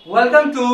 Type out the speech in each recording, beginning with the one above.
Welcome to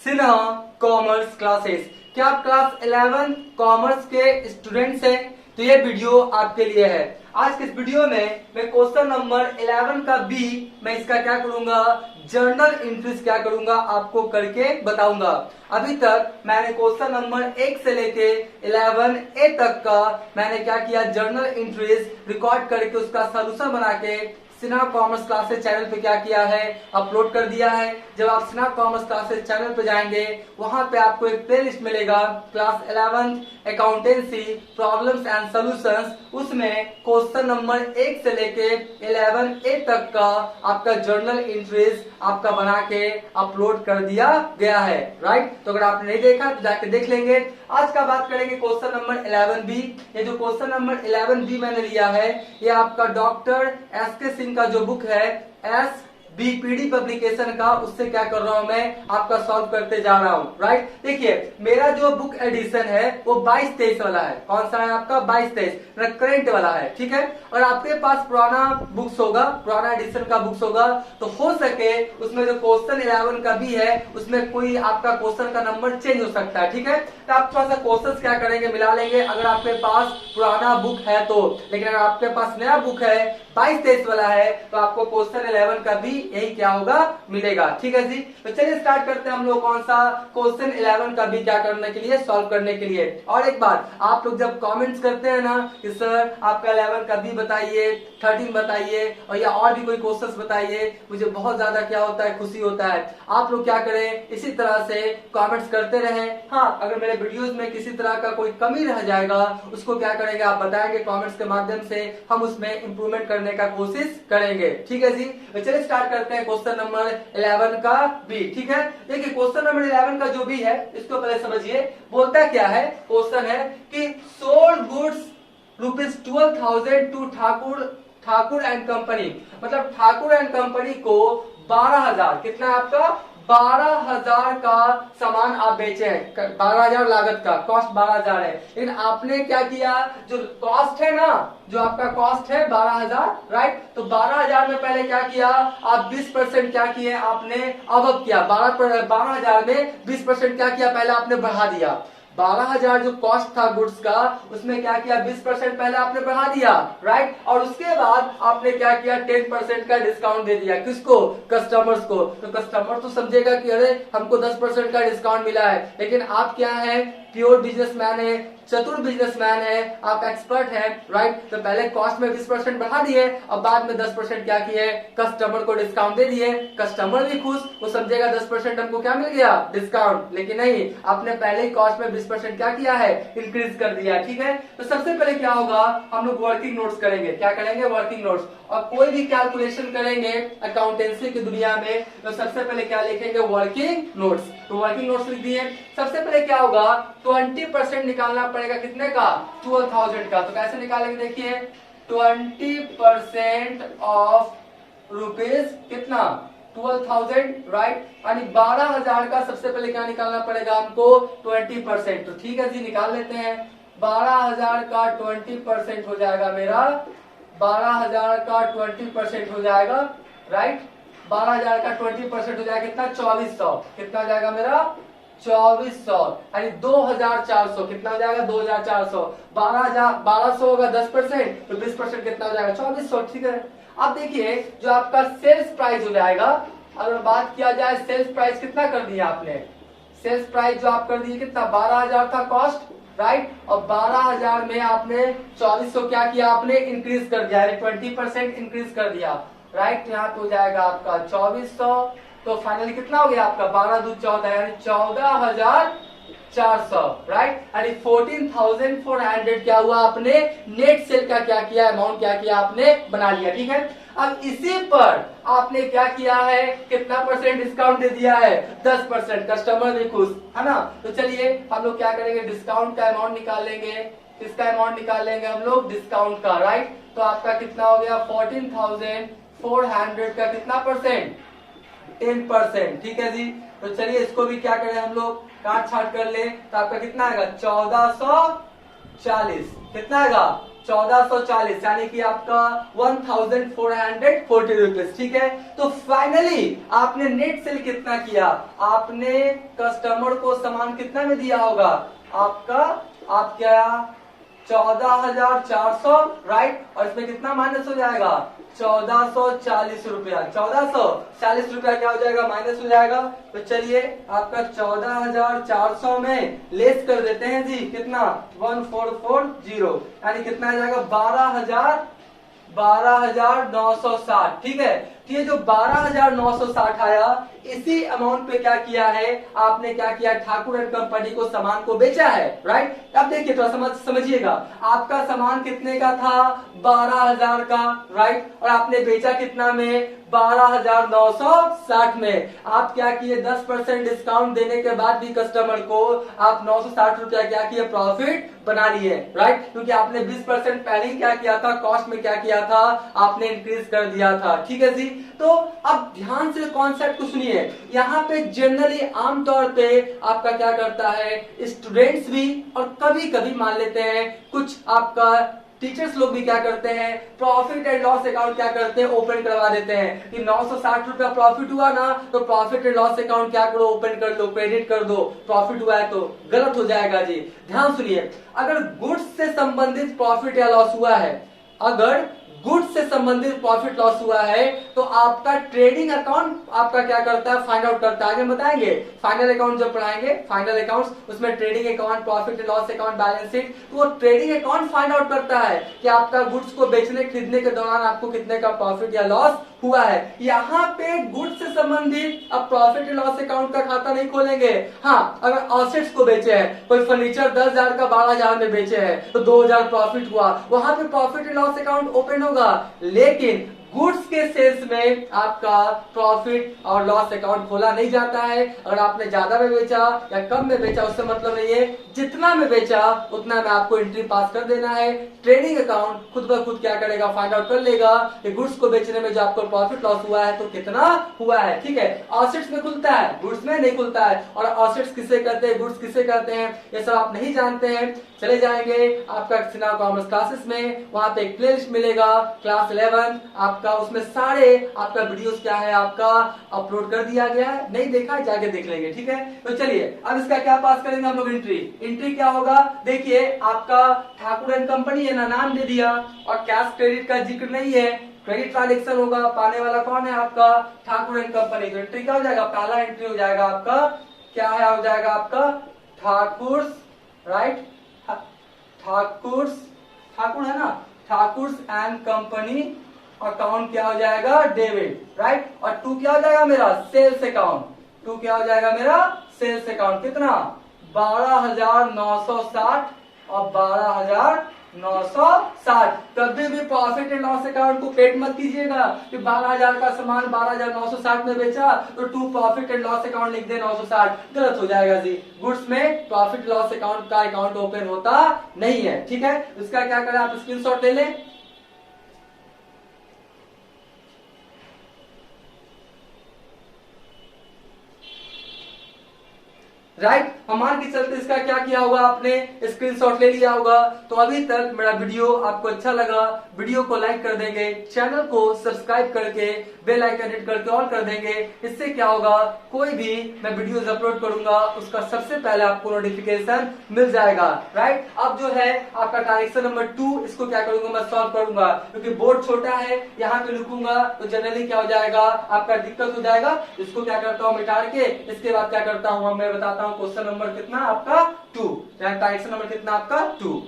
Sinha commerce classes. क्या आप class 11 commerce के स्टूडेंट्स हैं? तो ये वीडियो आपके लिए है। आज के इस वीडियो में मैं क्वेश्चन नंबर 11 का बी, मैं इसका क्या करूंगा, जर्नल एंट्रीज क्या करूंगा आपको करके बताऊंगा। अभी तक मैंने क्वेश्चन नंबर 1 से लेके 11 ए तक का मैंने क्या किया, जर्नल एंट्रीज रिकॉर्ड करके उसका सोल्यूशन बना के सिन्हा कॉमर्स क्लासेस चैनल पे क्या किया है, अपलोड कर दिया है। जब आप सिन्हा कॉमर्स क्लासेस चैनल पे जाएंगे वहां पे आपको एक प्ले लिस्ट मिलेगा, class 11 accountancy problems and solutions. उसमें क्वेश्चन नंबर 1 से लेके 11 ए तक का आपका जर्नल एंट्रीज आपका बना के अपलोड कर दिया गया है, राइट। तो अगर आपने नहीं देखा तो जाके देख लेंगे। आज का बात करेंगे क्वेश्चन नंबर 11 बी। ये जो क्वेश्चन नंबर 11 बी मैंने लिया है, ये आपका डॉक्टर एस के सिंह का जो बुक है एस बीपीडी पब्लिकेशन का, उससे क्या कर रहा हूं मैं, आपका सॉल्व करते जा रहा हूं, राइट। देखिए मेरा जो बुक एडिशन है वो 22-23 वाला है। कौन सा है आपका? 22-23 करंट वाला है, ठीक है। और आपके पास पुराना बुक्स होगा, पुराना एडिशन का बुक्स होगा, तो हो सके उसमें जो क्वेश्चन 11 का भी है उसमें कोई आपका क्वेश्चन का नंबर चेंज हो सकता है, ठीक है। तो आप थोड़ा सा क्वेश्चन क्या करेंगे, मिला लेंगे अगर आपके पास पुराना बुक है तो। लेकिन अगर आपके पास नया बुक है 22-23 वाला है तो आपको क्वेश्चन 11 का भी यही क्या होगा, मिलेगा, ठीक है जी। तो चलिए स्टार्ट करते हैं हम लोग कौन सा क्वेश्चन 11 का भी क्या करने के लिए, सॉल्व करने के लिए। और एक बात, आप लोग जब कमेंट्स करते हैं ना कि सर आपका 11 का भी बताइए, 13 बताइए और या और भी कोई क्वेश्चंस बताइए, मुझे बहुत ज्यादा क्या होता है, खुशी होता है। आप लोग क्या करें, इसी तरह से कमेंट्स करते रहें। हाँ, अगर मेरे वीडियोस में किसी तरह का कोई कमी रह जाएगा उसको क्या करेंगे, आप बताएंगे कमेंट्स के माध्यम से, हम उसमें इंप्रूवमेंट करने का कोशिश करेंगे, ठीक है जी। तो चलिए स्टार्ट करते हैं क्वेश्चन नंबर 11 का बी, ठीक है। देखिए क्वेश्चन नंबर 11 का जो भी है इसको पहले समझिए। बोलता क्या है, क्वेश्चन है कि sold goods ₹12,000 to Thakur and company. मतलब ठाकुर एंड कंपनी को 12,000, कितना है आपका, 12,000 का सामान आप बेचे हैं। 12,000 लागत का, कॉस्ट 12,000 है। लेकिन आपने क्या किया, जो कॉस्ट है ना, जो आपका कॉस्ट है 12,000, राइट। तो 12,000 में पहले क्या किया, आप 20% क्या किए आपने, अब किया 12,000 में 20% क्या किया, पहले आपने बढ़ा दिया। 12,000 जो कॉस्ट था गुड्स का, उसमें क्या किया, 20% पहले आपने बढ़ा दिया, राइट। और उसके बाद आपने क्या किया, 10% का डिस्काउंट दे दिया। किसको? कस्टमर्स को। तो कस्टमर तो समझेगा कि अरे हमको 10% का डिस्काउंट मिला है। लेकिन आप क्या है, प्योर बिजनेसमैन है, चतुर बिजनेसमैन है, आप एक्सपर्ट हैं, राइट। तो पहले कॉस्ट में 20% बढ़ा दिए और बाद में 10% क्या किए, कस्टमर को डिस्काउंट दे दिए। कस्टमर भी खुश, वो समझेगा 10% हमको क्या मिल गया, डिस्काउंट। लेकिन नहीं, आपने पहले ही कॉस्ट में 20% क्या किया है, इंक्रीज कर दिया, ठीक है। तो सबसे पहले क्या होगा, हम लोग वर्किंग नोट्स करेंगे। क्या करेंगे, वर्किंग नोट्स। और कोई भी कैलकुलेशन करेंगे अकाउंटेंसी की दुनिया में तो सबसे पहले क्या लिखेंगे, वर्किंग नोट्स। तो वर्किंग नोट्स लिख दिए। सबसे पहले क्या होगा, 20% निकालना पड़ेगा, कितने का, 12,000 का। तो कैसे निकालेंगे, देखिए 20% ऑफ रुपीज कितना, 12,000, राइट। यानी 12,000 का सबसे पहले क्या निकालना पड़ेगा हमको, 20%। तो ठीक है जी, निकाल लेते हैं। 12,000 का 20% हो जाएगा मेरा, 12,000 का 20% हो जाएगा, राइट। 12,000 का 20% हो जाएगा कितना, 2,400। कितना हो जाएगा मेरा, 2,400। यानी 2,400। कितना हो जाएगा, 2,400। 12,000 होगा 10%, तो 20% कितना हो जाएगा, 2,400, ठीक है। अब देखिए जो आपका सेल्स प्राइस हो जाएगा, अगर बात किया जाए सेल्स प्राइस कितना कर दिया आपने, सेल्स प्राइस जो आप कर दिए कितना, 12,000 था कॉस्ट, राइट। और 12,000 में आपने 2,400 क्या किया, आपने इंक्रीज कर दिया, 20% इंक्रीज कर दिया, राइट। यहाँ पे हो जाएगा आपका 2,400। तो फाइनली कितना हो गया आपका, 12 दूध 14, यानी 14,400, राइट। यानी 14,400 क्या हुआ, आपने नेट सेल का क्या किया, अमाउंट क्या किया, आपने बना लिया, ठीक है। अब इसी पर आपने क्या किया है, कितना परसेंट डिस्काउंट दे दिया है, 10%। कस्टमर भी खुश है ना। तो चलिए हम लोग क्या करेंगे, डिस्काउंट का अमाउंट निकाल लेंगे। किसका अमाउंट निकाल लेंगे हम लोग, डिस्काउंट का, राइट। तो आपका कितना हो गया, 14,400 का कितना परसेंट, 10%, ठीक है जी। तो चलिए इसको भी क्या करें हम लोग, काट छाट कर ले। तो आपका कितना आएगा, 1,440। कितना आएगा, 1440 यानी कि आपका 1440 रुपीज। ठीक है, तो फाइनली आपने नेट सेल कितना किया, आपने कस्टमर को सामान कितना में दिया होगा, आपका आप क्या 14,400 राइट, और इसमें कितना माइनस हो जाएगा 1440 रुपया, 1440 रुपया क्या हो जाएगा माइनस हो जाएगा। तो चलिए आपका 14,400 में लेस कर देते हैं जी, कितना 1440 यानी कितना आ जाएगा 12,960। ठीक है, तो ये जो 12,960 आया, इसी अमाउंट पे क्या किया है आपने, क्या किया ठाकुर एंड कंपनी को सामान को बेचा है राइट। अब देखिए थोड़ा समझिएगा, आपका सामान कितने का था 12,000 का राइट, और आपने बेचा कितना में 12,960 में। आप क्या किए 10% डिस्काउंट देने के बाद भी कस्टमर को आप 960 रुपया क्या किए प्रॉफिट बना लिए राइट, क्योंकि आपने 20% पहले ही क्या किया था, कॉस्ट में क्या किया था आपने इंक्रीज कर दिया था। ठीक है जी, तो अब ध्यान से कॉन्सेप्ट को सुनिए। यहाँ पे जनरली आमतौर पे आपका क्या करता है स्टूडेंट्स भी, और कभी कभी मान लेते हैं कुछ आपका टीचर्स लोग भी क्या करते हैं, प्रॉफिट एंड लॉस अकाउंट क्या करते हैं ओपन करवा देते हैं कि 960 रुपया प्रॉफिट हुआ ना, तो प्रॉफिट एंड लॉस अकाउंट क्या करो ओपन कर लो, क्रेडिट कर दो, प्रॉफिट हुआ है तो गलत हो जाएगा जी। ध्यान सुनिए, अगर गुड्स से संबंधित प्रॉफिट या लॉस हुआ है, अगर गुड्स से संबंधित प्रॉफिट लॉस हुआ है, तो आपका ट्रेडिंग अकाउंट आपका क्या करता है फाइंड आउट करता है। आगे बताएंगे फाइनल अकाउंट जब पढ़ाएंगे, फाइनल अकाउंट्स उसमें trading account, profit and loss account, balance sheet, तो वो ट्रेडिंग अकाउंट फाइंड आउट करता है कि आपका गुड्स को बेचने खरीदने के दौरान आपको कितने का प्रॉफिट या लॉस हुआ है। यहाँ पे गुड्स से संबंधित अब प्रॉफिट एंड लॉस अकाउंट का खाता नहीं खोलेंगे। हाँ, अगर एसेट्स को बेचे हैं, कोई फर्नीचर 10,000 का 12,000 में बेचे हैं तो 2,000 प्रॉफिट हुआ, वहां पे profit and loss account open होगा। लेकिन गुड्स के सेल्स में आपका प्रॉफिट और लॉस अकाउंट खोला नहीं जाता है। अगर आपने ज्यादा में बेचा या कम में बेचा उससे मतलब नहीं है, जितना में बेचा उतना में आपको एंट्री पास कर देना है। ट्रेडिंग अकाउंट खुद ब खुद क्या करेगा फाइंड आउट कर लेगा कि गुड्स को बेचने में जो आपको प्रॉफिट लॉस हुआ है तो कितना हुआ है। ठीक है, एसेट्स में खुलता है, गुड्स में नहीं खुलता है। और एसेट्स किसे कहते हैं, गुड्स किसे कहते हैं, ये सब आप नहीं जानते हैं, चले जाएंगे आपका सिन्हा कॉमर्स क्लासेस में, वहां पे एक प्लेलिस्ट मिलेगा क्लास 11 आपका, उसमें सारे आपका वीडियोस क्या है आपका अपलोड कर दिया गया है। नहीं देखा है जाके देख लेंगे। ठीक है, तो चलिए अब इसका क्या पास करेंगे हम लोग एंट्री क्या होगा, देखिए आपका ठाकुर एंड कंपनी है ना, नाम दे दिया, और कैश क्रेडिट का जिक्र नहीं है, क्रेडिट ट्रांजेक्शन होगा, पाने वाला कौन है आपका ठाकुर एंड कंपनी। तो एंट्री क्या हो जाएगा, पहला एंट्री हो जाएगा आपका क्या है, हो जाएगा आपका ठाकुर राइट, ठाकुर है ना, ठाकुर एंड कंपनी अकाउंट क्या हो जाएगा डेबिट राइट, और 2 क्या हो जाएगा मेरा सेल्स अकाउंट, 2 क्या हो जाएगा मेरा सेल्स अकाउंट, कितना 12,960 और 12,960। कभी भी प्रॉफिट एंड लॉस अकाउंट को पेट मत कीजिएगा कि 12,000 का सामान 12,960 में बेचा तो 2 प्रॉफिट एंड लॉस अकाउंट लिख दे 960, गलत हो जाएगा जी। गुड्स में प्रॉफिट लॉस अकाउंट का अकाउंट ओपन होता नहीं है। ठीक है, इसका क्या करें आप स्क्रीनशॉट ले लें। राइट, मान के चलते इसका क्या किया होगा आपने स्क्रीनशॉट ले लिया होगा। तो अभी तक मेरा वीडियो आपको अच्छा लगा, वीडियो को लाइक कर देंगे, चैनल को सब्सक्राइब करके बेल आइकन हिट करके ऑल कर देंगे। इससे क्या होगा, कोई भी मैं वीडियोस अपलोड करूंगा उसका सबसे पहले आपको नोटिफिकेशन मिल जाएगा। राइट, अब जो है आपका ट्रांजेक्शन नंबर 2, इसको क्या करूंगा मैं सॉल्व करूंगा, क्योंकि बोर्ड छोटा है, यहाँ पे लिखूंगा तो जनरली क्या हो जाएगा आपका दिक्कत हो जाएगा। इसको क्या करता हूँ मिटा के, इसके बाद क्या करता हूँ मैं बताता हूँ क्वेश्चन नंबर कितना आपका 2, ट्रांजेक्शन नंबर कितना आपका 2।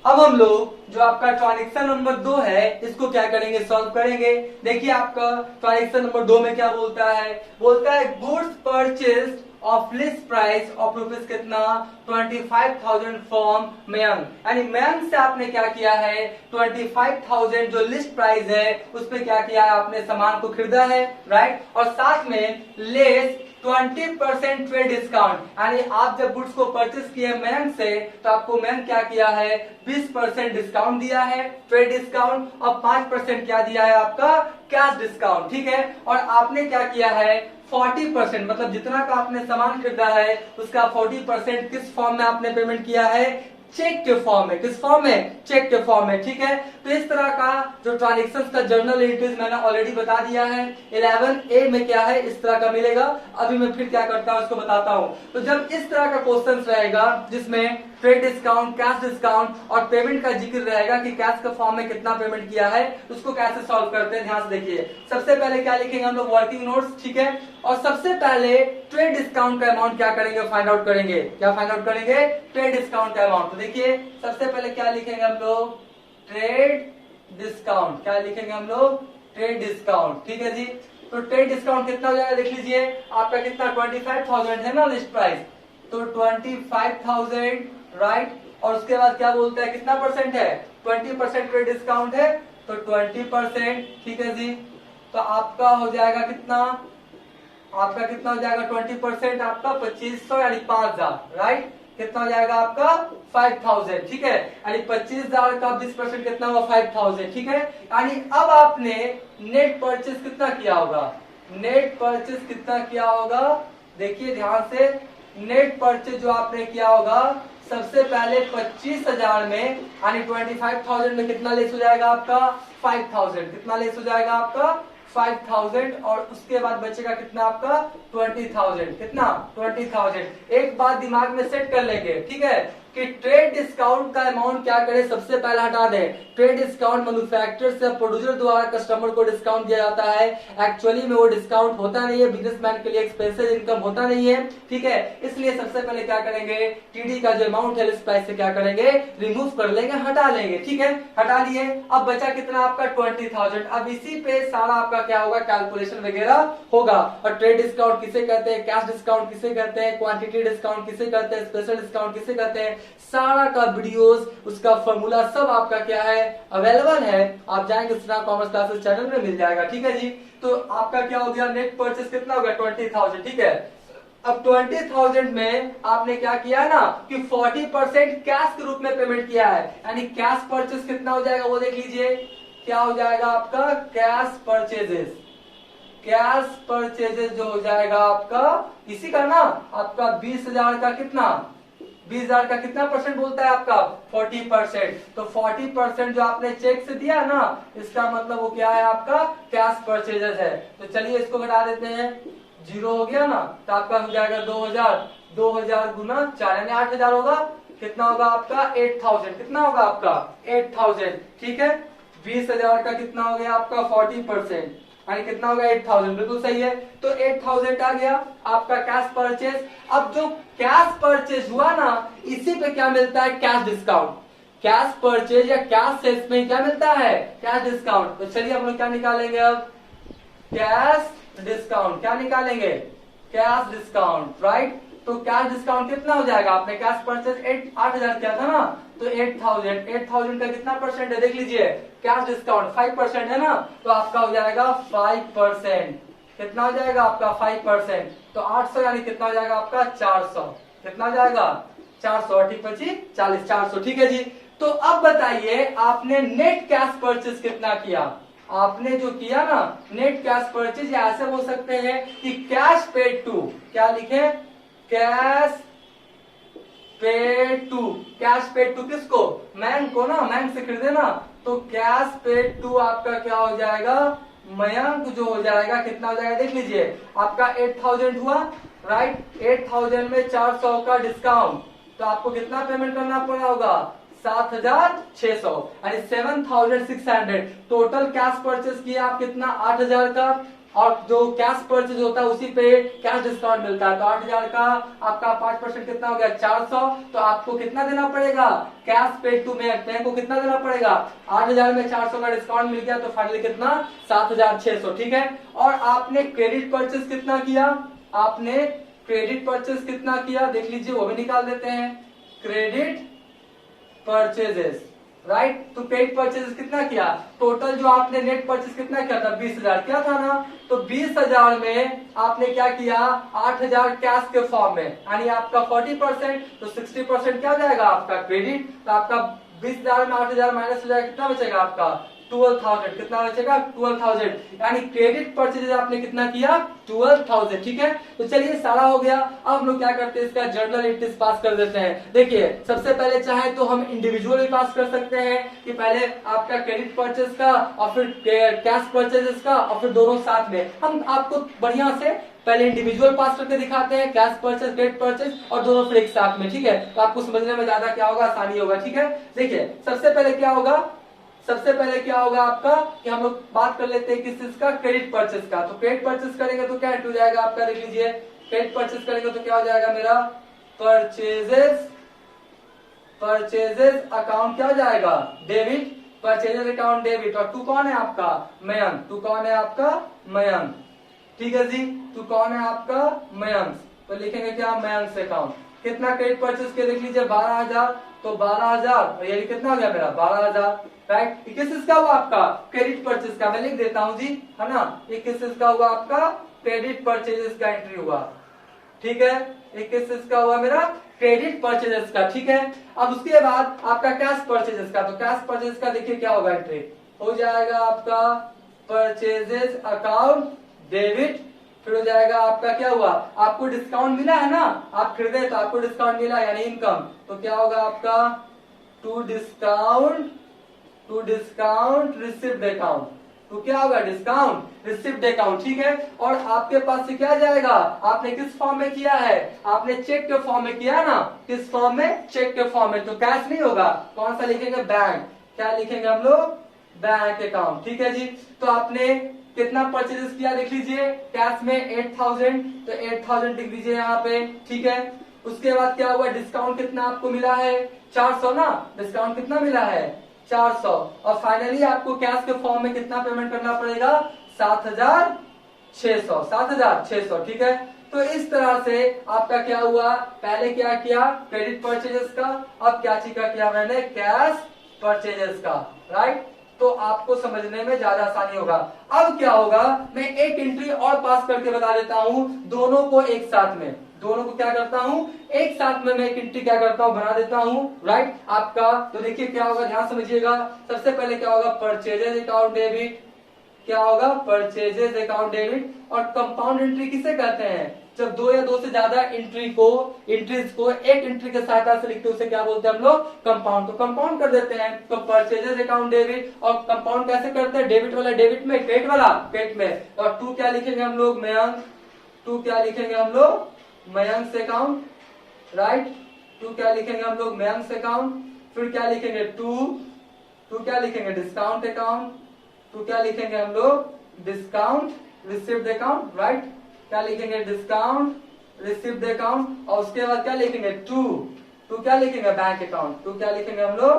अब हम लोग जो आपका ट्रांजेक्शन नंबर 2 है इसको क्या करेंगे सॉल्व करेंगे। देखिए आपका ट्रांजेक्शन नंबर 2 में क्या बोलता है, बोलता है goods purchase of list price of rupees कितना 25,000 फ्रॉम मयंक, यानी मयंक से आपने क्या किया है 25,000 जो लिस्ट प्राइस है उस पे क्या किया है आपने सामान को खरीदा है राइट, और साथ में लेस 20% ट्रेड डिस्काउंट, यानी आप जब गुड्स को परचेस किए मयंक से तो आपको मयंक क्या किया है, 20% डिस्काउंट दिया है ट्रेड डिस्काउंट, और 5% क्या दिया है आपका कैश डिस्काउंट, ठीक है। और आपने क्या किया है 40%, मतलब जितना का आपने सामान खरीदा है उसका 40% किस फॉर्म में आपने पेमेंट किया है, चेक के फॉर्म में। किस फॉर्म में, चेक के फॉर्म में, ठीक है। तो इस तरह का जो ट्रांजेक्शन का जर्नल एंट्रीज मैंने ऑलरेडी बता दिया है, 11A में क्या है इस तरह का मिलेगा। अभी मैं फिर क्या करता हूं उसको बताता हूं। तो जब इस तरह का क्वेश्चन रहेगा जिसमें ट्रेड डिस्काउंट, कैश डिस्काउंट और पेमेंट का जिक्र रहेगा कि कैश के फॉर्म में कितना पेमेंट किया है, उसको कैसे सॉल्व करते हैं ध्यान से देखिए। सबसे पहले क्या लिखेंगे हम लोग, वर्किंग नोट्स, ठीक है। और सबसे पहले ट्रेड डिस्काउंट का अमाउंट क्या करेंगे, फाइंड आउट करेंगे। क्या फाइंड आउट करेंगे, ट्रेड डिस्काउंट का अमाउंट। तो देखिए सबसे पहले क्या लिखेंगे हम लोग, ट्रेड डिस्काउंट। क्या लिखेंगे हम लोग, ट्रेड डिस्काउंट, ठीक है जी। तो ट्रेड डिस्काउंट कितना हो जाएगा देख लीजिए, आपका कितना 25,000 है ना लिस्ट प्राइस, तो 25,000 राइट। और उसके बाद क्या बोलता है कितना परसेंट है, 20% ट्रेड डिस्काउंट है तो 20%, ठीक है जी। तो आपका हो जाएगा कितना, आपका कितना हो जाएगा 20% आपका 2500 यानी 5,000 राइट। कितना हो जाएगा आपका 5,000, ठीक है। यानी 25,000 का 20% कितना हुआ 5,000, ठीक है। यानी अब आपने नेट परचेस कितना किया होगा, नेट परचेस कितना किया होगा, देखिए ध्यान से। नेट परचेस जो आपने किया होगा सबसे पहले 25,000 में यानी 25,000 में कितना लेस हो जाएगा आपका 5,000, कितना लेस हो जाएगा आपका 5,000। और उसके बाद बचेगा कितना आपका 20,000, कितना 20,000। एक बात दिमाग में सेट कर लेंगे, ठीक है, कि ट्रेड डिस्काउंट का अमाउंट क्या करें, सबसे पहले हटा दें। ट्रेड डिस्काउंट मैन्युफैक्चरर से प्रोड्यूसर द्वारा कस्टमर को डिस्काउंट दिया जाता है, एक्चुअली में वो डिस्काउंट होता नहीं है, बिजनेसमैन के लिए एक्सपेंसिव इनकम होता नहीं है, ठीक है। इसलिए सबसे पहले क्या करेंगे, टीडी का जो अमाउंट है लिस्ट प्राइस से क्या करेंगे, रिमूव कर लेंगे, हटा लेंगे, ठीक है। हटा लिए, अब बचा कितना आपका 20,000। अब इसी पे सारा आपका क्या होगा, कैलकुलेशन वगैरह होगा। और ट्रेड डिस्काउंट किसे कहते हैं, कैश डिस्काउंट किसे कहते हैं, क्वांटिटी डिस्काउंट किसे कहते हैं, स्पेशल डिस्काउंट किसे कहते हैं, सारा का वीडियोस, उसका फॉर्मूला सब आपका क्या है, अवेलेबल है। आप जाएंगे स्नेहा कॉमर्स क्लासेस चैनल में मिल जाएगा, ठीक है जी। तो आपका क्या हो गया, नेट परचेस कितना हो गया 20,000, ठीक है। अब 20,000 में आपने क्या किया ना कि 40% कैश के रूप में पेमेंट किया है, यानी कैश परचेस कितना हो जाएगा वो देख लीजिए। क्या हो जाएगा आपका कैश परचेजेस, कैश परचेजेस जो हो जाएगा आपका इसी का ना, आपका 20,000 का कितना, 20,000 का कितना परसेंट बोलता है आपका 40%। तो 40% जो आपने चेक से दिया ना, इसका मतलब वो क्या है आपका कैश परचेजेस है। तो चलिए इसको घटा देते हैं, 0 हो गया ना, तो आपका हो जाएगा 2,000, 2,000 गुना 4 यानी 8,000 होगा। कितना होगा आपका 8,000, कितना होगा आपका 8,000, ठीक है। 20,000 का कितना हो गया आपका 40%, यानी कितना होगा 8,000, बिल्कुल सही है। तो 8,000 आ गया आपका कैश परचेज। अब जो कैश परचेज हुआ ना, इसी पे क्या मिलता है, कैश डिस्काउंट। कैश परचेज या कैश सेल्स में क्या मिलता है, कैश डिस्काउंट। तो चलिए हम लोग क्या निकालेंगे अब, कैश डिस्काउंट। क्या निकालेंगे, कैश डिस्काउंट, राइट। तो कैश डिस्काउंट कितना हो जाएगा, आपने कैश परचेज 8,000 किया था ना, तो 8,000 का कितना परसेंट है देख लीजिए, कैश डिस्काउंट 5% है ना, तो आपका हो जाएगा 5%। कितना हो जाएगा आपका 5%, तो 800 यानी कितना हो जाएगा आपका 400। कितना हो जाएगा 400, ठीक 25 40 400, ठीक है जी। तो अब बताइए आपने नेट कैश परचेज कितना किया, आपने जो किया ना नेट कैश परचेज, ऐसे बोल सकते हैं कि कैश पेड टू, क्या लिखे, cash paid to. Cash paid to किसको, मयंक को ना, मयंक से खरीदे ना, तो कैश पेड टू आपका क्या हो जाएगा, मयंक जो हो जाएगा कितना हो जाएगा देख लीजिए, आपका 8,000 हुआ राइट। 8,000 में 400 का डिस्काउंट, तो आपको कितना पेमेंट करना पड़ा होगा 7,600 यानी 7,600। टोटल कैश परचेज किया आप कितना 8,000 का, और जो कैश परचेज होता है उसी पे कैश डिस्काउंट मिलता है, तो 8,000 का आपका 5% कितना हो गया 400। तो आपको कितना देना पड़ेगा, कैश पेड टू बैंक को कितना देना पड़ेगा, 8,000 में 400 का डिस्काउंट मिल गया, तो फाइनली कितना 7,600, ठीक है। और आपने क्रेडिट परचेज कितना किया, आपने क्रेडिट परचेज कितना किया देख लीजिए, वो भी निकाल देते हैं, क्रेडिट परचेजेस राइट। तो पेड परचेज कितना किया, टोटल जो आपने नेट परचेज कितना किया था 20,000 क्या था ना। तो 20,000 में आपने क्या किया 8,000 कैश के फॉर्म में, यानी आपका 40%, तो 60% क्या हो जाएगा आपका क्रेडिट। तो आपका 20,000 में 8,000 माइनस हो जाएगा, कितना बचेगा आपका 12,000, कितना बचेगा 12,000, यानी क्रेडिट परचेज आपने कितना किया 12,000। ठीक है, तो चलिए सारा हो गया। अब हम लोग क्या करते हैं, इसका जर्नल एंट्रीज पास कर देते हैं। देखिए सबसे पहले चाहे तो हम इंडिविजुअल भी पास कर सकते हैं कि पहले आपका क्रेडिट परचेज का और फिर कैश परचेजेस का और फिर दोनों साथ में। हम आपको बढ़िया से पहले इंडिविजुअल पास करके दिखाते हैं, कैश परचेज क्रेडिट परचेज और दोनों फिर एक साथ में। ठीक है, तो आपको समझने में ज्यादा क्या होगा आसानी होगा। ठीक है, देखिए सबसे पहले क्या होगा, सबसे पहले क्या होगा आपका कि हम लोग बात कर लेते हैं किस चीज का, क्रेडिट परचेज का। तो क्रेडिट परचेज करेंगे तो क्या हो जाएगा आपका, देख लीजिए क्रेडिट परचेज करेंगे तो क्या हो जाएगा मेरा परचेजेस, परचेजेस अकाउंट क्या हो जाएगा डेबिट, परचेजेस अकाउंट डेबिट। और टू कौन है आपका मयंक, टू कौन है आपका मयंक। ठीक है जी, टू कौन है आपका मयंक, तो लिखेंगे क्या मयंक से अकाउंट। कितना क्रेडिट परचेज के देख लीजिए 12,000, तो 12,000 और ये कितना हो गया मेरा 12,000, राइट। किस चीज का हुआ आपका क्रेडिट परचेज का, मैं लिख देता हूं जी, है ना। ये किस चीज का हुआ आपका क्रेडिट परचेजेस का एंट्री हुआ। ठीक है, ये किस चीज का हुआ मेरा क्रेडिट परचेजेस का। ठीक है, अब उसके बाद आपका कैश परचेजेस का, तो कैश परचेज का देखिए क्या होगा एंट्री, हो जाएगा आपका परचेजेस अकाउंट डेबिट, फिर हो जाएगा आपका क्या हुआ, आपको डिस्काउंट मिला है ना, आप खरीदे तो आपको डिस्काउंट मिला यानी इनकम, तो क्या होगा आपका टू डिस्काउंट रिसिप्ट अकाउंट, तो क्या होगा डिस्काउंट रिसिप्ट अकाउंट। ठीक है, और आपके पास से क्या जाएगा, आपने किस फॉर्म में किया है, आपने चेक के फॉर्म में किया ना, किस फॉर्म में चेक के फॉर्म में, तो कैश नहीं होगा, कौन सा लिखेंगे बैंक, क्या लिखेंगे हम लोग बैंक अकाउंट। ठीक है जी, तो आपने कितना परचेजेस किया देख लीजिए, कैश में 8,000, तो 8,000 लिख दीजिए यहाँ पे। ठीक है, उसके बाद क्या हुआ, डिस्काउंट कितना आपको मिला है 400 ना, डिस्काउंट कितना मिला है 400, और फाइनली आपको कैश के फॉर्म में कितना पेमेंट करना पड़ेगा 7,600, 7,600। ठीक है, तो इस तरह से आपका क्या हुआ, पहले क्या किया क्रेडिट परचेजेस का, अब क्या चीज का किया मैंने कैश परचेजेस का, राइट। तो आपको समझने में ज्यादा आसानी होगा। अब क्या होगा, मैं एक एंट्री और पास करके बता देता हूं, दोनों को एक साथ में, दोनों को क्या करता हूं एक साथ में मैं एक एंट्री क्या करता हूं बना देता हूं, राइट आपका। तो देखिए क्या होगा, ध्यान समझिएगा। सबसे पहले क्या होगा परचेजेस अकाउंट डेबिट, क्या होगा परचेजेस अकाउंट डेबिट। और कंपाउंड एंट्री किसे कहते हैं, जब दो या दो से ज्यादा एंट्रीज को एक एंट्री के सहायता से लिखते हैं उसे क्या बोलते हैं हम लोग कंपाउंड। तो कंपाउंड कर देते हैं, तो परचेजेस अकाउंट डेबिट, और कंपाउंड कैसे करते हैं, डेबिट वाला डेबिट में, क्रेडिट वाला क्रेडिट में। और टू क्या लिखेंगे हम लोग मयंक, टू क्या लिखेंगे हम लोग मयंक से अकाउंट, राइट। टू क्या लिखेंगे हम लोग मयंक से अकाउंट, फिर क्या लिखेंगे टू क्या लिखेंगे डिस्काउंट अकाउंट, टू क्या लिखेंगे हम लोग डिस्काउंट रिसिप्ट अकाउंट, राइट। क्या लिखेंगे डिस्काउंट रिसिप्ट अकाउंट, और उसके बाद क्या लिखेंगे टू क्या लिखेंगे बैंक अकाउंट, टू क्या लिखेंगे हम लोग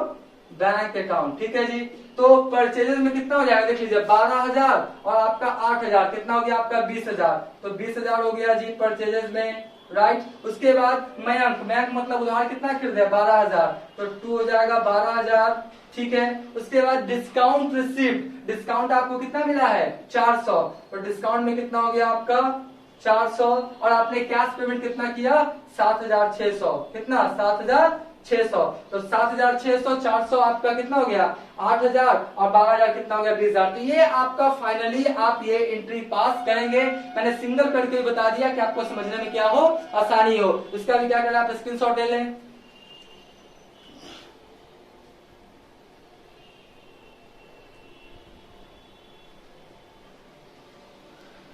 बैंक अकाउंट। ठीक है जी, तो परचेजेस में कितना हो जाएगा देख लीजिए 12,000 और आपका 8,000, कितना हो गया आपका 20,000, तो 20,000 हो गया जी परचेजेस में, राइट। उसके बाद मयंक मतलब उधार कितना खरीदे 12,000, तो टू हो जाएगा 12,000। ठीक है, उसके बाद डिस्काउंट रिसिप्ट, डिस्काउंट आपको कितना मिला है 400, तो डिस्काउंट में कितना हो गया आपका 400, और आपने कैश पेमेंट कितना किया 7,600, कितना 7,600, तो 7,600 400 आपका कितना हो गया 8,000, और 12,000 कितना हो गया 20,000। तो ये आपका फाइनली आप ये एंट्री पास करेंगे। मैंने सिंगल करके बता दिया कि आपको समझने में क्या हो आसानी हो। इसका भी क्या करना, आप स्क्रीनशॉट ले लें।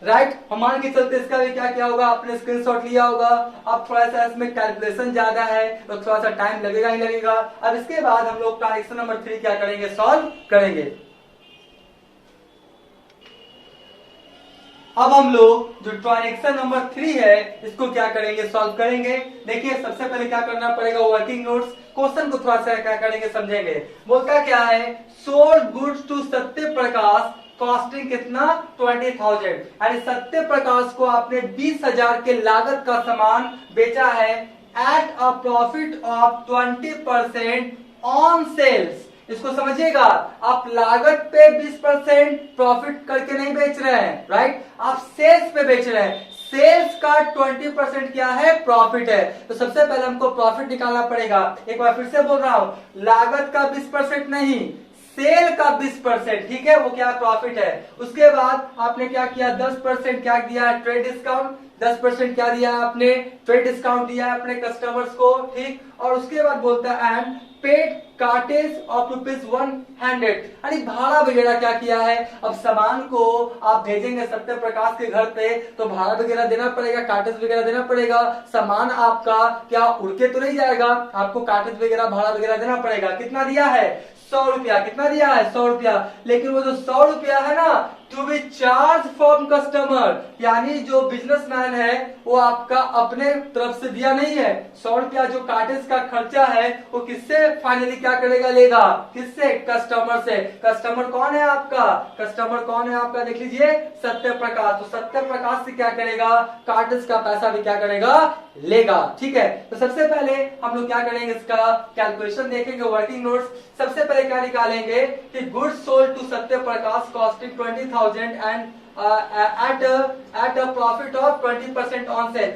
राइट हम मान के चलते इसका भी क्या क्या होगा, आपने स्क्रीनशॉट लिया होगा। अब थोड़ा सा इसमें कैलकुलेशन ज्यादा है तो थोड़ा सा टाइम लगेगा ही लगेगा। अब इसके बाद हम लोग ट्रांजेक्शन नंबर 3 क्या करेंगे, सॉल्व करेंगे। अब हम लोग जो ट्रांजेक्शन नंबर 3 है इसको क्या करेंगे, सॉल्व करेंगे। देखिए सबसे पहले क्या करना पड़ेगा, वर्किंग नोट्स क्वेश्चन को थोड़ा सा क्या करेंगे समझेंगे। बोलता क्या है, sold goods to Satya Prakash costing कितना 20,000, यानी सत्य प्रकाश को आपने 20,000 के लागत का सामान बेचा है at a profit of 20% on sales, इसको समझिएगा, आप लागत पे 20% प्रॉफिट करके नहीं बेच रहे हैं, राइट, आप सेल्स पे बेच रहे हैं। सेल्स का 20% क्या है, प्रॉफिट है। तो सबसे पहले हमको प्रॉफिट निकालना पड़ेगा। एक बार फिर से बोल रहा हूं, लागत का 20% नहीं, सेल का 20%, ठीक है, वो क्या प्रॉफिट है। उसके बाद आपने क्या किया, 10% क्या दिया, ट्रेड डिस्काउंट, 10% क्या दिया आपने, ट्रेड डिस्काउंट दिया अपने कस्टमर्स को, ठीक। और उसके बाद बोलता है एंड पेड कार्टेज ऑफ ₹100, यानी भाड़ा वगैरह क्या किया है। अब सामान को आप भेजेंगे सत्य प्रकाश के घर पे तो भाड़ा वगैरह देना पड़ेगा, कार्टेज वगैरह देना पड़ेगा। सामान आपका क्या उड़ के तो नहीं जाएगा, आपको कार्टेज वगैरह भाड़ा वगैरह देना पड़ेगा। कितना दिया है, 100 रुपया। कितना दिया है, 100 रुपया। लेकिन वो जो 100 रुपया है ना, to be charge from customer, यानी जो बिजनेसमैन है वो आपका अपने तरफ से दिया नहीं है। 100 रुपया जो कार्टेज का खर्चा है वो किससे फाइनली क्या करेगा, लेगा, किससे, कस्टमर से। कस्टमर कौन है आपका, कस्टमर कौन है आपका, देख लीजिए, सत्य प्रकाश। तो सत्य प्रकाश से क्या करेगा, कार्टेज का पैसा भी क्या करेगा, लेगा, ठीक है। तो सबसे पहले हम लोग क्या करेंगे, इसका कैलकुलेशन देखेंगे, वर्किंग नोट्स। सबसे पहले क्या निकालेंगे कि goods sold to Satya Prakash costing 20,000 and at a profit of 20% on sale.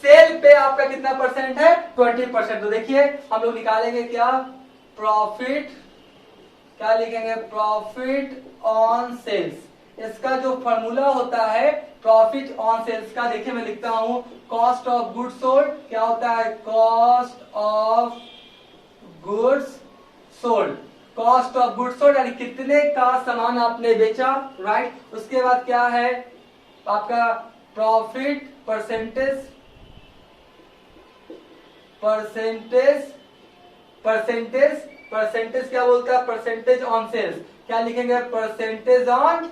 Sale पे आपका कितना परसेंट है, 20%। तो देखिए हम लोग निकालेंगे क्या, प्रॉफिट, क्या लिखेंगे, प्रॉफिट ऑन सेल्स। इसका जो फॉर्मूला होता है प्रॉफिट ऑन सेल्स का, देखिए मैं लिखता हूं, कॉस्ट ऑफ गुड्स सोल्ड, क्या होता है, cost of goods sold, cost of goods sold, यानी कितने का सामान आपने बेचा, राइट। उसके बाद क्या है आपका profit percentage, percentage, percentage, percentage क्या बोलता है, परसेंटेज ऑन सेल्स। क्या लिखेंगे, परसेंटेज ऑन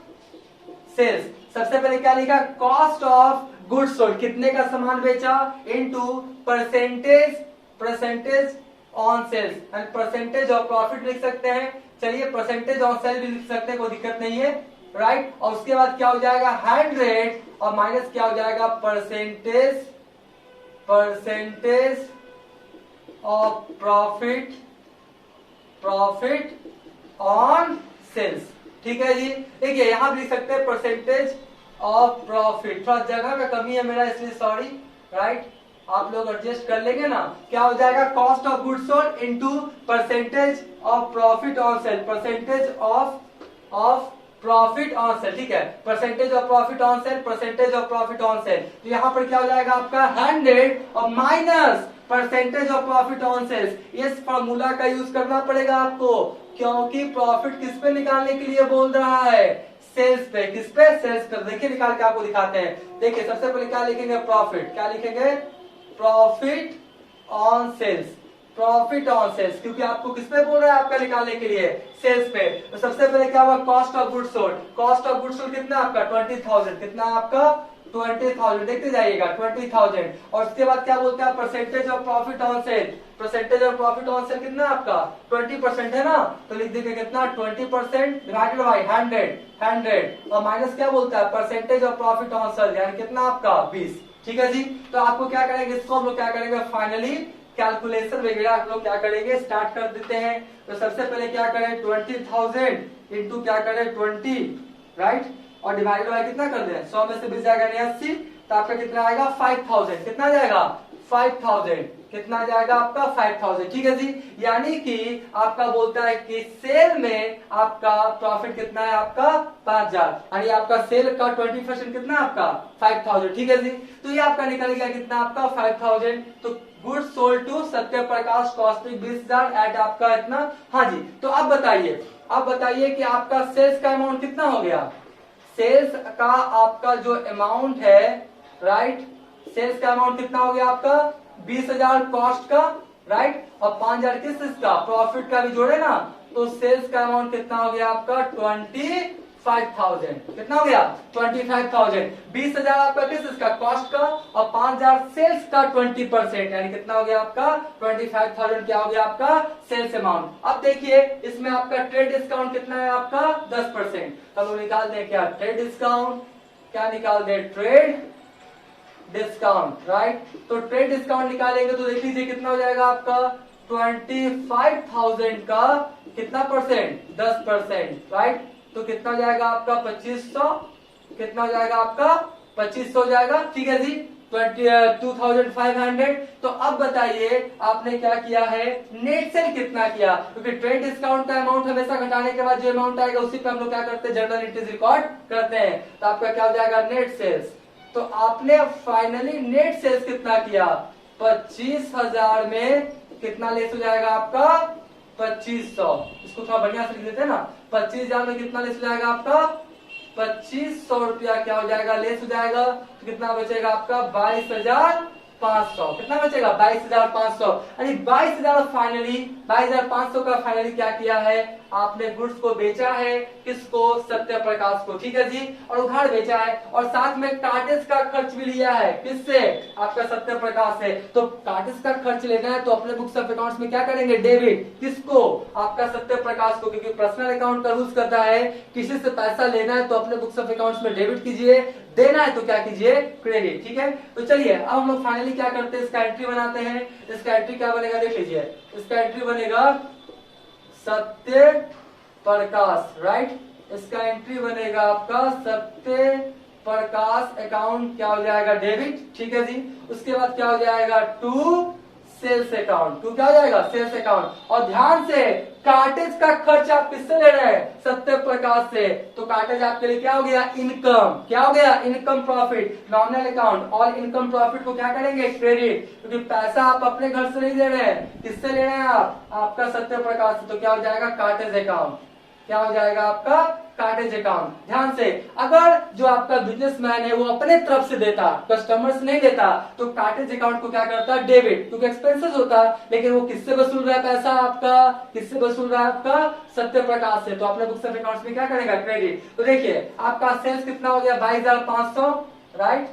सेल्स। सबसे पहले क्या लिखा, कॉस्ट ऑफ गुड्स सोल्ड, कितने का सामान बेचा, into percentage, percentage on sales, and percentage of profit लिख सकते हैं। चलिए परसेंटेज ऑन सेल भी लिख सकते हैं, कोई दिक्कत नहीं है, राइट। और उसके बाद क्या हो जाएगा, 100 और माइनस क्या हो जाएगा, percentage, percentage of profit, profit on sales, ठीक है जी। देखिए यहां भी लिख सकते हैं परसेंटेज ऑफ प्रॉफिट, थोड़ा जगह का कमी है मेरा इसलिए सॉरी, राइट, आप लोग एडजस्ट कर लेंगे ना। क्या हो जाएगा, cost of goods sold into percentage of profit on sale, percentage of profit on sale, ठीक है, percentage of profit on sale, percentage of profit on sale. तो यहां पर क्या हो जाएगा आपका 100 और minus percentage of profit on sales. इस फॉर्मूला का यूज करना पड़ेगा आपको, क्योंकि प्रॉफिट किस पे निकालने के लिए बोल रहा है, सेल्स पे। किस पे, सेल्स पे। देखिए निकाल के आपको दिखाते हैं। देखिए सबसे पहले क्या लिखेंगे, प्रॉफिट, क्या लिखेंगे, profit on sales, profit on sales, क्योंकि आपको किस पे बोल रहा है, आपका निकालने के लिए, सेल्स पे। तो सबसे पहले क्या हुआ, cost of goods sold, cost of goods sold कितना आपका, 20,000, कितना आपका 20,000, देखते जाइएगा 20,000। और उसके बाद क्या बोलते हैं, percentage of profit on sale, percentage of profit on cell कितना आपका 20% है ना, तो लिख दीजिए कितना 20% डिवाइडेड बाई 100 और माइनस क्या बोलता है, percentage of profit on cell, यानी कितना आपका 20, ठीक है जी। तो आपको क्या करेंगे, इसको हम लोग क्या करेंगे, फाइनली कैलकुलेशन वगैरह हम लोग क्या करेंगे, स्टार्ट कर देते हैं। तो सबसे पहले क्या करें, 20,000 इंटू क्या करें 20, राइट, और डिवाइड बाय कितना कर दें, 100 में से 20 जाएगा 89, तो आपका कितना आएगा 5,000, कितना जाएगा 5,000, कितना जाएगा आपका 5,000, ठीक है जी। यानी कि आपका बोलता है कि सेल में आपका प्रॉफिट कितना है, आपका 5,000, यानी आपका सेल का 20% कितना आपका 5,000, ठीक है जी। तो ये आपका निकल गया कितना आपका 5,000। तो goods sold to Satya Prakash costing 20,000 eight आपका इतना, हाँ जी। तो अब बताइए कि आपका सेल्स का अमाउंट कितना हो गया, सेल्स का आपका जो अमाउंट है, राइट, सेल्स का अमाउंट कितना हो गया आपका 20,000 कॉस्ट का, राइट, और 5,000 किस का प्रॉफिट का भी जोड़े ना, तो सेल्स का अमाउंट कितना हो गया आपका 25,000, कितना हो गया 25,000। 20,000 आपका किस का कॉस्ट का और 5,000 सेल्स का 20%, यानी कितना हो गया आपका 25,000, क्या हो गया आपका सेल्स अमाउंट। अब देखिए इसमें आपका ट्रेड डिस्काउंट कितना है आपका 10%, तो निकाल दें क्या ट्रेड डिस्काउंट, क्या निकाल दे ट्रेड डिस्काउंट, राइट। तो ट्रेड डिस्काउंट निकालेंगे तो देख लीजिए कितना हो जाएगा आपका 25,000 का कितना परसेंट, 10%, राइट। तो कितना हो जाएगा आपका 2500, कितना हो जाएगा आपका 2500 हो जाएगा, ठीक है जी, 22,500। तो अब बताइए आपने क्या किया है, नेट सेल कितना किया, क्योंकि ट्रेड डिस्काउंट का अमाउंट हमेशा घटाने के बाद जो अमाउंट आएगा उसी पे हम लोग क्या करते हैं, जर्नल एंट्रीज रिकॉर्ड करते हैं। तो आपका क्या हो जाएगा, नेट सेल्स। तो आपने फाइनली नेट सेल्स कितना किया, 25,000 में कितना लेस हो जाएगा आपका 2500। इसको थोड़ा बढ़िया से लिख देते हैं ना, 25,000 में कितना लेस हो जाएगा आपका 2500 रुपया क्या हो जाएगा, लेस हो जाएगा। तो कितना बचेगा आपका 22,500। कितना बचेगा 22,500। यानी 22,000 फाइनली 22,500 का फाइनली क्या किया है आपने, गुड्स को बेचा है, किसको, सत्य प्रकाश को, ठीक है जी, और उधार बेचा है, और साथ में कार्टेज का खर्च भी लिया है, किससे, आपका सत्य प्रकाश से। तो कार्टेज का खर्च लेना है तो अपने बुक्स ऑफ अकाउंट्स में क्या करेंगे, डेबिट, किसको, आपका सत्य प्रकाश को, क्योंकि पर्सनल अकाउंट का रूल्स करता है किसी से पैसा लेना है तो अपने बुक्स ऑफ अकाउंट्स में डेबिट कीजिए, देना है तो क्या कीजिए, क्रेडिट, ठीक है। तो चलिए अब हम लोग फाइनली क्या करते हैं, इसका एंट्री बनाते हैं। इसका एंट्री क्या बनेगा, देख लीजिए, इसका एंट्री बनेगा सत्य प्रकाश, राइट। इसका एंट्री बनेगा आपका सत्य प्रकाश अकाउंट, क्या हो जाएगा, डेबिट, ठीक है जी। उसके बाद क्या हो जाएगा, टू सेल्स अकाउंट, टू क्या हो जाएगा, सेल्स अकाउंट। और ध्यान से कार्टेज का खर्च आप किससे ले रहे हैं, सत्य प्रकाश से। तो कार्टेज आपके लिए क्या हो गया, इनकम, क्या हो गया, इनकम प्रॉफिट, नॉमिनल अकाउंट। और इनकम प्रॉफिट को क्या करेंगे, क्रेडिट, क्योंकि पैसा आप अपने घर से नहीं दे रहे हैं, किससे ले रहे हैं आप, आपका सत्य प्रकाश से। तो क्या हो जाएगा, कार्टेज अकाउंट, क्या हो जाएगा आपका कार्टेज अकाउंट। ध्यान से, अगर जो आपका बिजनेसमैन है वो अपने तरफ से देता, कस्टमर से नहीं देता, तो कार्टेज अकाउंट को क्या करता है, डेबिट, क्योंकि एक्सपेंसेस होता। लेकिन वो किससे वसूल रहा है पैसा आपका, किससे वसूल रहा है आपका, सत्य प्रकाश से। तो अपने बुक्स ऑफ अकाउंट्स में क्या करेगा, क्रेडिट। तो देखिए आपका सेल्स कितना हो गया, 22,500, राइट।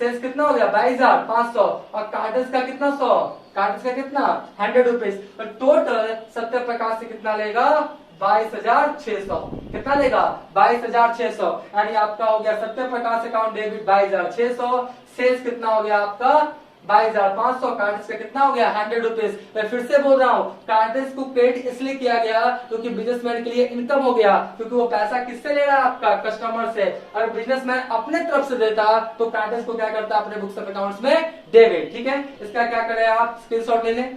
सेल्स कितना हो गया, 22,500, और कार्टेज का कितना, 100, कार्टेज का कितना, 100 रुपीज। टोटल सत्य प्रकाश से कितना लेगा, 22,600। कितना लेगा, 22,600। यानी आपका हो गया Satya Prakash account debit 22,600, sales कितना हो गया आपका 22,500, कार्टेज का कितना हो गया 100 रुपीज। मैं फिर से बोल रहा हूँ, कार्टेज को क्रेडिट इसलिए किया गया क्योंकि बिजनेसमैन के लिए इनकम हो गया, क्योंकि वो पैसा किससे ले रहा है, आपका कस्टमर से। अगर बिजनेसमैन अपने तरफ से देता तो कार्टेज को क्या करता, अपने बुक्स ऑफ अकाउंट्स में डेबिट, ठीक है। इसका क्या करें आप, स्क्रीनशॉट ले लें।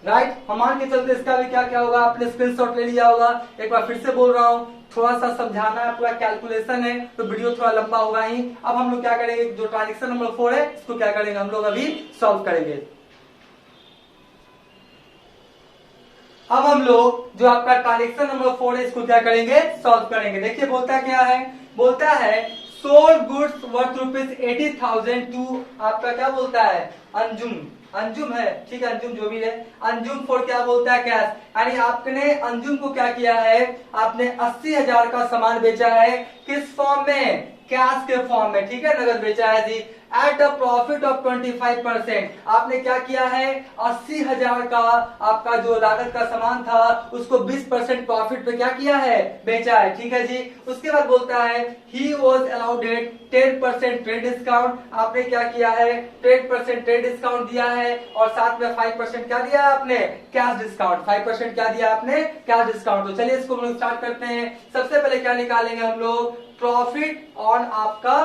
राइट, हम मान के चलते इसका भी क्या क्या होगा, आपने स्क्रीनशॉट ले लिया होगा। एक बार फिर से बोल रहा हूँ, थोड़ा सा समझाना है, पूरा कैलकुलेशन है तो वीडियो थोड़ा लंबा होगा ही। अब हम लोग क्या करेंगे, जो ट्रांजेक्शन नंबर 4 है इसको क्या करेंगे, हम लोग अभी सॉल्व करेंगे। अब हम लोग जो आपका ट्रांजेक्शन नंबर 4 है इसको क्या करेंगे, सॉल्व करेंगे। देखिए बोलता क्या है, बोलता है सोल्ड गुड्स वर्थ ₹80,000 टू, आपका क्या बोलता है, अंजुम, अंजुम है, ठीक है, अंजुम जो भी है, अंजुम फॉर क्या बोलता है, कैश। यानी आपने अंजुम को क्या किया है, आपने 80,000 का सामान बेचा है, किस फॉर्म में, कैश के फॉर्म में, ठीक है, नगद बेचा है जी। एट अ प्रॉफिट ऑफ 25%, आपने क्या किया है, 80,000 का आपका जो लागत का सामान था उसको 20% प्रॉफिट पे क्या किया है, बेचा है, ठीक है जी। उसके बाद बोलता है he was allowed 10% trade discount, आपने क्या किया है, 10% ट्रेड डिस्काउंट दिया है, और साथ में 5% क्या दिया आपने, कैश डिस्काउंट, 5% क्या दिया आपने, कैश डिस्काउंट। तो चलिए इसको हम लोग स्टार्ट करते हैं। सबसे पहले क्या निकालेंगे हम लोग, प्रॉफिट ऑन आपका,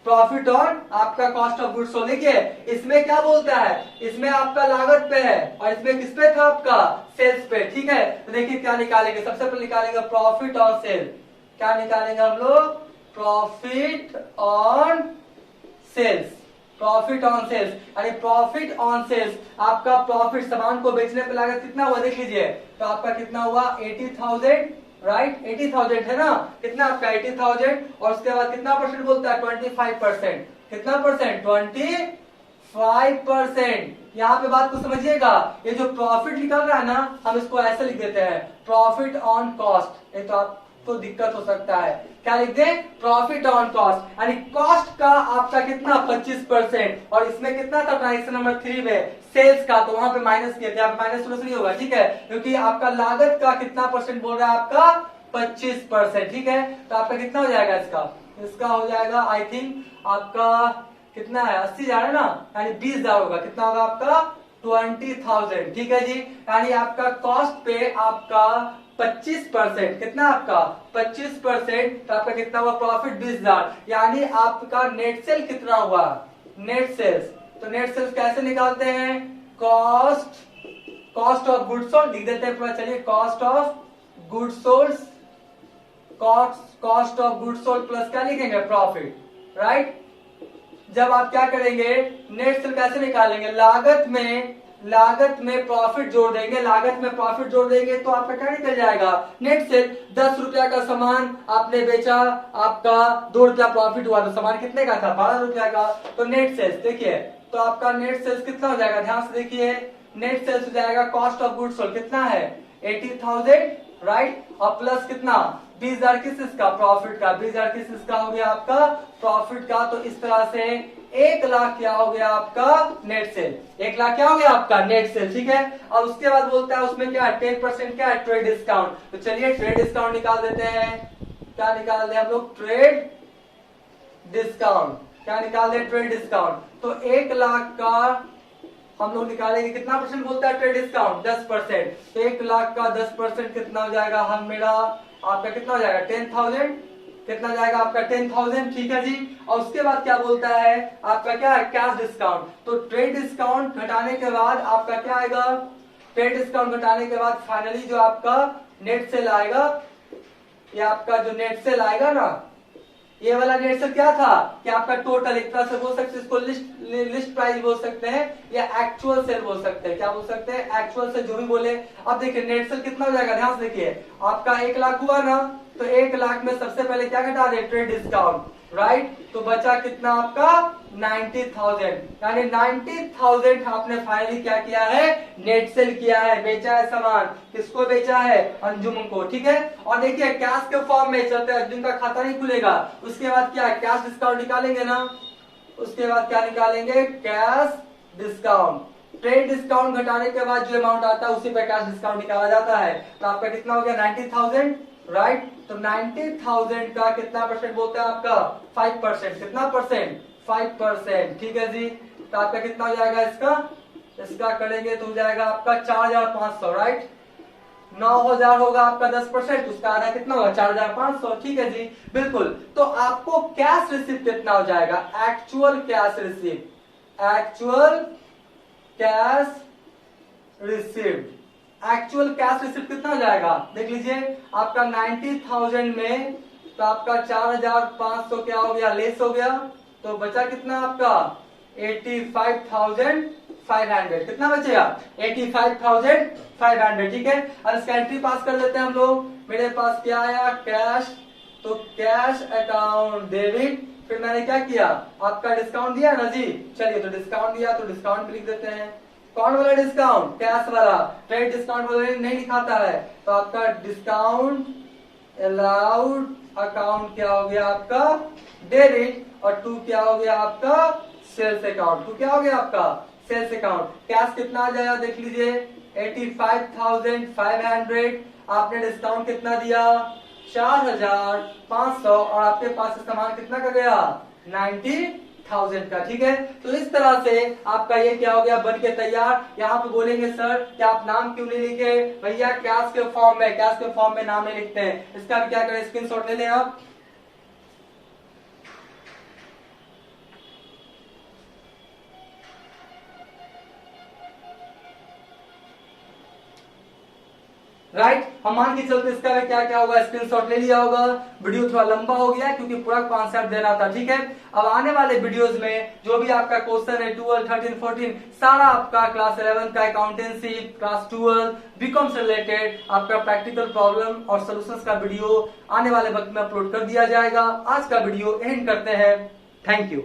प्रॉफिट ऑन आपका कॉस्ट ऑफ गुड्स। देखिए इसमें क्या बोलता है, इसमें आपका लागत पे है और इसमें किस पे था, आपका सेल्स पे, ठीक है। तो देखिए क्या निकालेंगे, सबसे पहले निकालेंगे प्रॉफिट ऑन सेल। क्या निकालेंगे हम लोग, profit on sales, profit on sales. यानी प्रॉफिट ऑन सेल्स, आपका प्रॉफिट, सामान को बेचने पे लागत कितना हुआ, देख लीजिए। तो आपका कितना हुआ 80,000, राइट, 80,000 है ना, कितना आपका 80,000, और उसके बाद कितना परसेंट बोलता है, 25%, कितना परसेंट, 25%। यहाँ पे बात को समझिएगा, ये जो प्रॉफिट निकल रहा है ना, हम इसको ऐसे लिख देते हैं, प्रॉफिट ऑन कॉस्ट। एक तो आप तो दिक्कत हो सकता है। क्या लिख दें? प्रॉफिट ऑन कॉस्ट, यानी कॉस्ट का आपका कितना 25%, और इसमें कितना था ट्रांजेक्शन नंबर 3 में सेल्स का, तो वहां पे माइनस किया था, माइनस थोड़ा नहीं होगा, ठीक है, क्योंकि आपका लागत का कितना परसेंट बोल रहा है, आपका 25%, ठीक है। तो आपका कितना हो जाएगा इसका हो जाएगा आई थिंक आपका कितना है 80,000 है ना, यानी 20,000 होगा। कितना होगा आपका 20,000, ठीक है जी। यानी आपका कॉस्ट पे आपका 25%, कितना आपका 25%, तो आपका कितना हुआ प्रॉफिट 20,000, यानी आपका नेट सेल कितना हुआ, नेट सेल्स। तो नेट सेल्स कैसे निकालते हैं? कॉस्ट ऑफ गुड्स सोल्ड लिख देते हैं पूरा, चलिए cost of goods sold, cost of goods sold plus क्या लिखेंगे प्रॉफिट, राइट। जब आप क्या करेंगे नेट सेल कैसे निकालेंगे, लागत में प्रॉफिट जोड़ देंगे, लागत में प्रॉफिट जोड़ देंगे तो आपका क्या निकल जाएगा नेट सेल। 10 रुपया का सामान आपने बेचा, आपका 2 रुपया प्रॉफिट हुआ, तो सामान कितने का था 12 रुपया का, तो नेट सेल्स देखिए, तो आपका नेट सेल्स कितना हो जाएगा, ध्यान से देखिए, नेट सेल्स हो जाएगा कॉस्ट ऑफ गुड्स सोल्ड कितना है 80,000, राइट, और प्लस कितना 20,000 किस इसका प्रॉफिट का, 20,000 किस इसका हो गया आपका प्रॉफिट का। तो इस तरह से 1 लाख क्या हो गया आपका नेट सेल, 1 लाख क्या हो गया आपका नेट सेल, ठीक है। और उसके बाद बोलता है उसमें क्या है 10% क्या है ट्रेड डिस्काउंट, तो चलिए ट्रेड डिस्काउंट निकाल देते हैं। क्या निकाल दें हम लोग ट्रेड डिस्काउंट, क्या निकाल दें ट्रेड डिस्काउंट। तो 1 लाख का हम लोग निकालेंगे, कितना परसेंट बोलता है ट्रेड डिस्काउंट 10%, तो 1 लाख का 10% कितना हो जाएगा, हम मेरा आपका कितना हो जाएगा 10,000, कितना जाएगा आपका 10,000, ठीक है जी। और उसके बाद क्या बोलता है आपका क्या है कैश डिस्काउंट, तो ट्रेड डिस्काउंट घटाने के बाद आपका क्या आएगा, ट्रेड डिस्काउंट घटाने के बाद फाइनली जो आपका नेट सेल आएगा, ये आपका जो नेट सेल आएगा ना, ये वाला नेट सेल क्या था कि आपका टोटल, एक तरह से बोल सकते हैं इसको लिस्ट प्राइस बोल सकते हैं या एक्चुअल सेल बोल सकते हैं, क्या बोल सकते हैं एक्चुअल सेल, जो भी बोले। अब देखिए नेट सेल कितना हो जाएगा, ध्यान से देखिए, आपका 1 लाख हुआ ना, तो 1 लाख में सबसे पहले क्या घटा दे ट्रेड डिस्काउंट, राइट, तो बचा कितना आपका 90,000, यानी 90,000 आपने फाइनली क्या किया है नेट सेल किया है, बेचा है सामान, किसको बेचा है अंजुम को, ठीक है। और देखिए कैश के फॉर्म में चलते हैं, अर्जुन का खाता नहीं खुलेगा, उसके बाद क्या कैश डिस्काउंट निकालेंगे ना, उसके बाद क्या निकालेंगे कैश डिस्काउंट, ट्रेड डिस्काउंट घटाने के बाद जो अमाउंट आता है उसी पे कैश डिस्काउंट निकाला जाता है। तो आपका कितना हो गया 90,000, राइट, तो 90,000 का कितना परसेंट बोलते हैं आपका 5%, कितना परसेंट 5%, ठीक है जी। तो आपका कितना हो जाएगा इसका करेंगे तो हो जाएगा आपका 4,500, राइट, 9,000 होगा आपका 10%, उसका आधा कितना होगा 4,500, ठीक है जी बिल्कुल। तो आपको कैश रिसीव कितना हो जाएगा, actual cash receive, actual cash received, actual cash receive कितना हो जाएगा देख लीजिए, आपका 90,000 में तो आपका 4,500 क्या हो गया लेस हो गया, तो बचा कितना आपका 85,500, कितना बचेगा 85,500, ठीक है। और इसका एंट्री पास कर लेते हैं हम लोग, मेरे पास क्या आया कैश, तो कैश अकाउंट डेबिट, फिर मैंने क्या किया आपका डिस्काउंट दिया ना जी, चलिए तो डिस्काउंट दिया तो डिस्काउंट भी लिख देते हैं। कौन वाला डिस्काउंट कैश वाला, ट्रेड डिस्काउंट वाला नहीं लिखाता है, तो आपका डिस्काउंट अलाउड अकाउंट क्या हो गया आपका डेबिट, और 2 क्या हो गया आपका सेल्स अकाउंट, 2 क्या हो गया आपका सेल्स अकाउंट। कैश कितना आ जाएगा देख लीजिए 85,500, आपने डिस्काउंट कितना दिया 4,500, और आपके पास सामान कितना का गया 90,000 का, ठीक है। तो इस तरह से आपका ये क्या हो गया बन के तैयार। यहाँ पे बोलेंगे सर क्या आप नाम क्यों नहीं लिखे, भैया कैश के फॉर्म में नाम नहीं लिखते हैं, इसका भी क्या करें स्क्रीनशॉट ले लें आप, राइट। हम मान के चलते इसका भी क्या क्या होगा स्क्रीनशॉट ले लिया होगा। वीडियो थोड़ा लंबा हो गया क्योंकि पूरा कॉन्सेप्ट देना था, ठीक है। अब आने वाले वीडियोस में जो भी आपका क्वेश्चन है 12, 13, 14 सारा आपका क्लास 11 का अकाउंटेंसी, क्लास 12 बीकॉम से रिलेटेड आपका प्रैक्टिकल प्रॉब्लम और सॉल्यूशंस का वीडियो आने वाले वक्त में अपलोड कर दिया जाएगा। आज का वीडियो एंड करते हैं, थैंक यू।